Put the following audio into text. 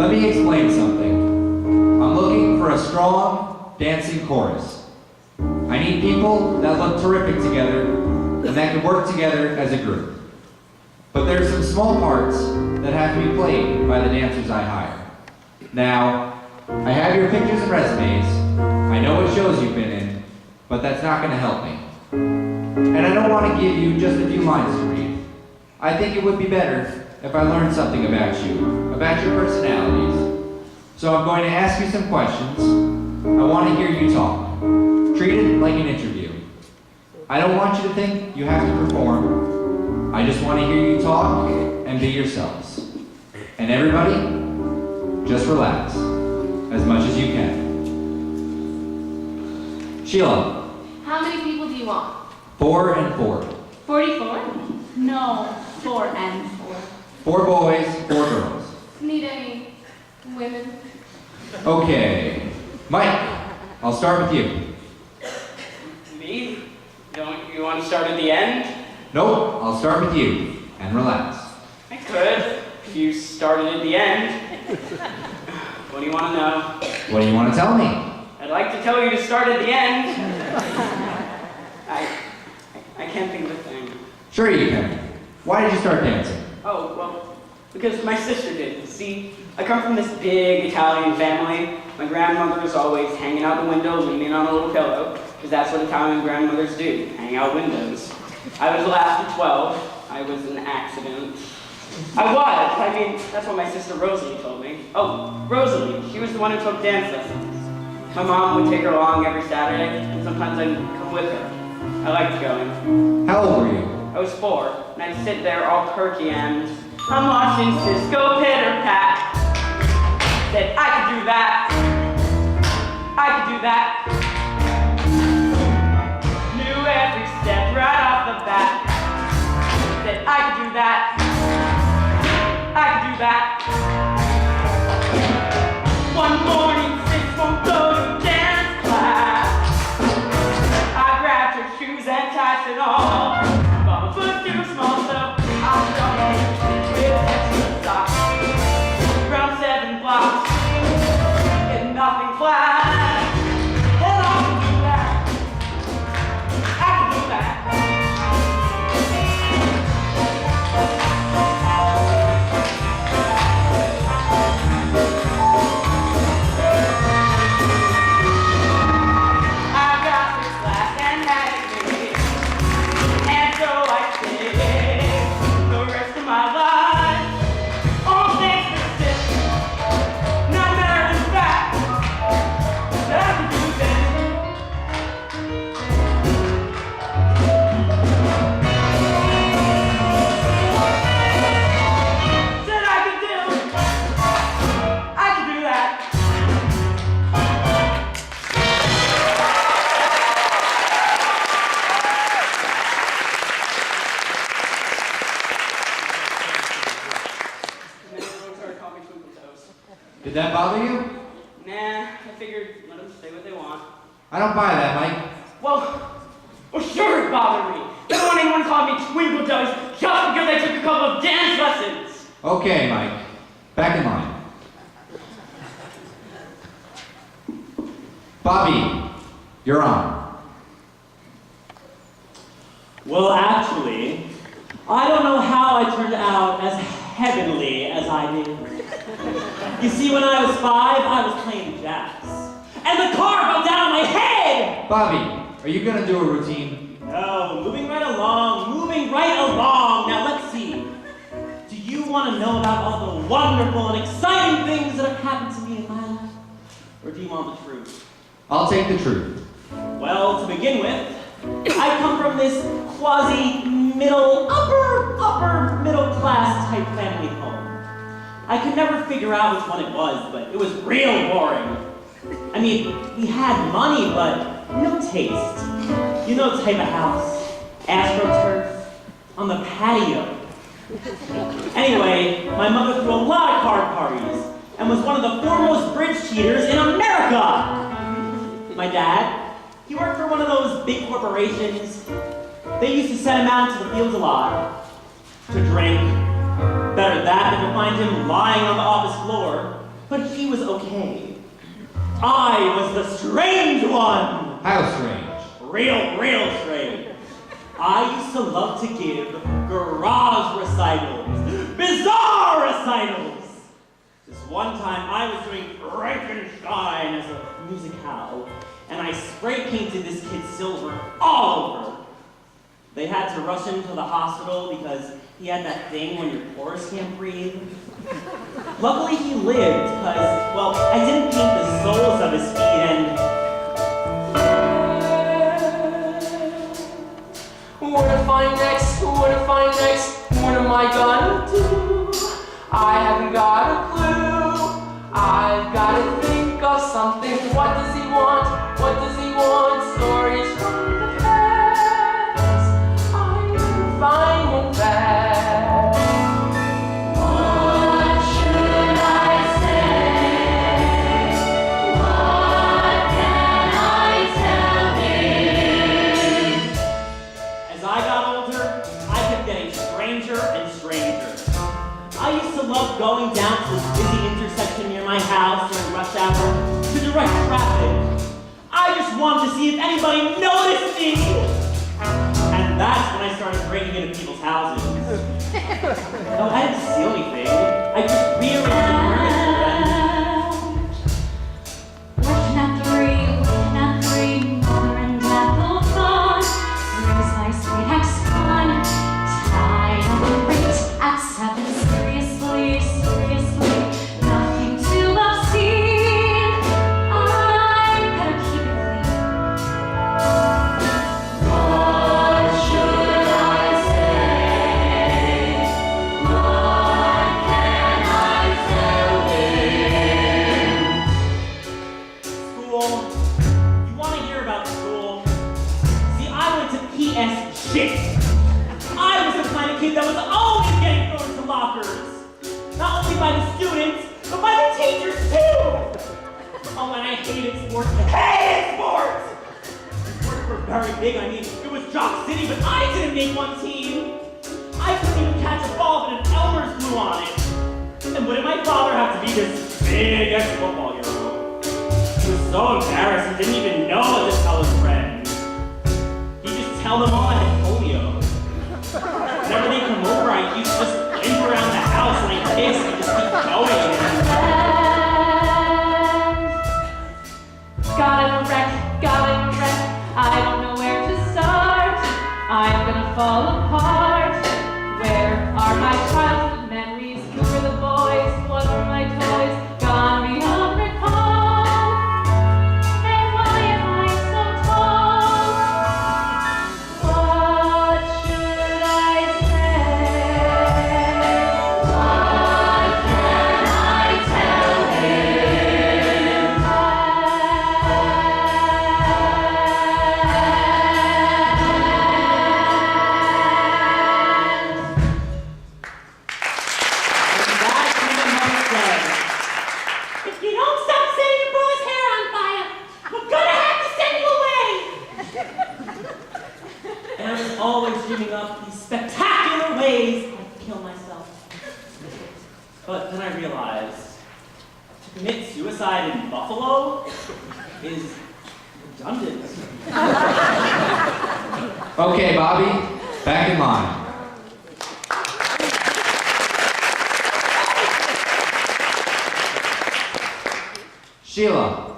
Let me explain something. I'm looking for a strong, dancing chorus. I need people that look terrific together and that can work together as a group. But there's some small parts that have to be played by the dancers I hire. Now, I have your pictures and resumes. I know what shows you've been in, but that's not going to help me. And I don't want to give you just a few lines to read. I think it would be better if I learned something about you, about your personalities. So I'm going to ask you some questions. I want to hear you talk. Treat it like an interview. I don't want you to think you have to perform. I just want to hear you talk and be yourselves. And everybody, just relax as much as you can. Sheila. How many people do you want? 4 and 4. 44? No, 4 and 4. 4 boys, 4 girls. Need any women? Okay. Mike, I'll start with you. Me? Don't you want to start at the end? Nope, I'll start with you. And relax. I could, if you started at the end. What do you want to know? What do you want to tell me? I'd like to tell you to start at the end. I can't think of a thing. Sure you can. Why did you start dancing? Oh, well, because my sister did. See, I come from this big Italian family. My grandmother was always hanging out the window, leaning on a little pillow, because that's what Italian grandmothers do, hang out windows. I was the last of 12. I was an accident. I mean, that's what my sister Rosalie told me. Oh, Rosalie, she was the one who took dance lessons. My mom would take her along every Saturday, and sometimes I'd come with her. I liked going. How old were you? I was 4, and I'd sit there all perky and I'm watching Cisco pitter-pat. Said I could do that. I could do that. Knew every step right off the bat. Said I could do that. I could do that. One morning, Sis won't go to dance class. I grabbed her shoes and ties and all. But my foot too small, so I'll go with extra socks. Around 7 blocks, and nothing flat. And I can do that. I can do that. I got this glass and had it made. And so I stayed the rest of my life. All things persist. Not matter the fact that I can do this. Said I could do. I can do that. And then everyone started calling me Twinkle Toes. Did that bother you? Nah, I figured let them say what they want. I don't buy that, Mike. Well, sure it bothered me. They don't want anyone calling me Twinkle Toes just because I took a couple of dance lessons. Okay, Mike. Back in line. Bobby, you're on. Well, actually, I don't know how I turned out as heavenly as I did. You see, when I was 5, I was playing jacks. And the car fell down on my head! Bobby, are you gonna do a routine? No, moving right along, moving right along. Now, let's see. Do you want to know about all the wonderful and exciting things that have happened to me in my life? Or do you want the truth? I'll take the truth. Well, to begin with, I come from this quasi-middle, upper middle class type family home. I could never figure out which one it was, but it was real boring. I mean, we had money, but no taste. You know the type of house, AstroTurf, on the patio. Anyway, my mother threw a lot of card parties and was one of the foremost bridge cheaters in America. My dad, he worked for one of those big corporations. They used to send him out to the fields a lot to drink. Better that than to find him lying on the office floor. but he was okay. I was the strange one. How strange. Real strange. I used to love to give garage recitals, bizarre recitals. This one time I was doing Frankenstein as a musicale, and I spray painted this kid silver all over. They had to rush him to the hospital because he had that thing when your pores can't breathe. Luckily he lived because, well, I didn't paint the soles of his feet and... What to find next? What to find next? What am I gonna do? I haven't got a clue. I've gotta think of something. What does he want? What does he want? Stories from the past. I can find one fast. What should I say? What can I tell him? As I got older, I kept getting stranger and stranger. I used to love going down to this busy intersection near my house during rush hour to direct traffic. I just wanted to see if anybody noticed me. And that's when I started breaking into people's houses. No, I didn't steal anything. I just rearranged the furniture and... Working at three, mother and dad both gone. Where's my sweet ex-con? Tied up and raped at 7. Seriously, nothing to obscene. I better keep it clean. What should I say? What can I tell him? School. You want to hear about school? See, I went to PS shit. I was the kind of kid that was always getting thrown into lockers. Not only by the students, but by the teachers too! Oh, and I hated sports. Hated sports! Sports were very big. I mean, it was Jock City, but I didn't make one team. I couldn't even catch a ball with an Elmer's glue on it. And wouldn't my father have to be this big ex-football hero? He was so embarrassed he didn't even know what to tell his friends. He'd just tell them all I had polio. Whenever they come over, I used to just limp around the house like this and just keep going. Got in a wreck. I don't know where to start. I'm gonna fall apart. Where are my childhood memories? Who were the boys? What were my toys? Gone beyond recall. And why am I so tall? What should I say? What can I tell him? That's when the mother said, "If you don't stop setting your brother's hair on fire, we're gonna have to send you away." And I was always dreaming up these spectacular ways I'd kill myself. But then I realized to commit suicide in Buffalo is redundant. Okay, Bobby, back in line. Sheila,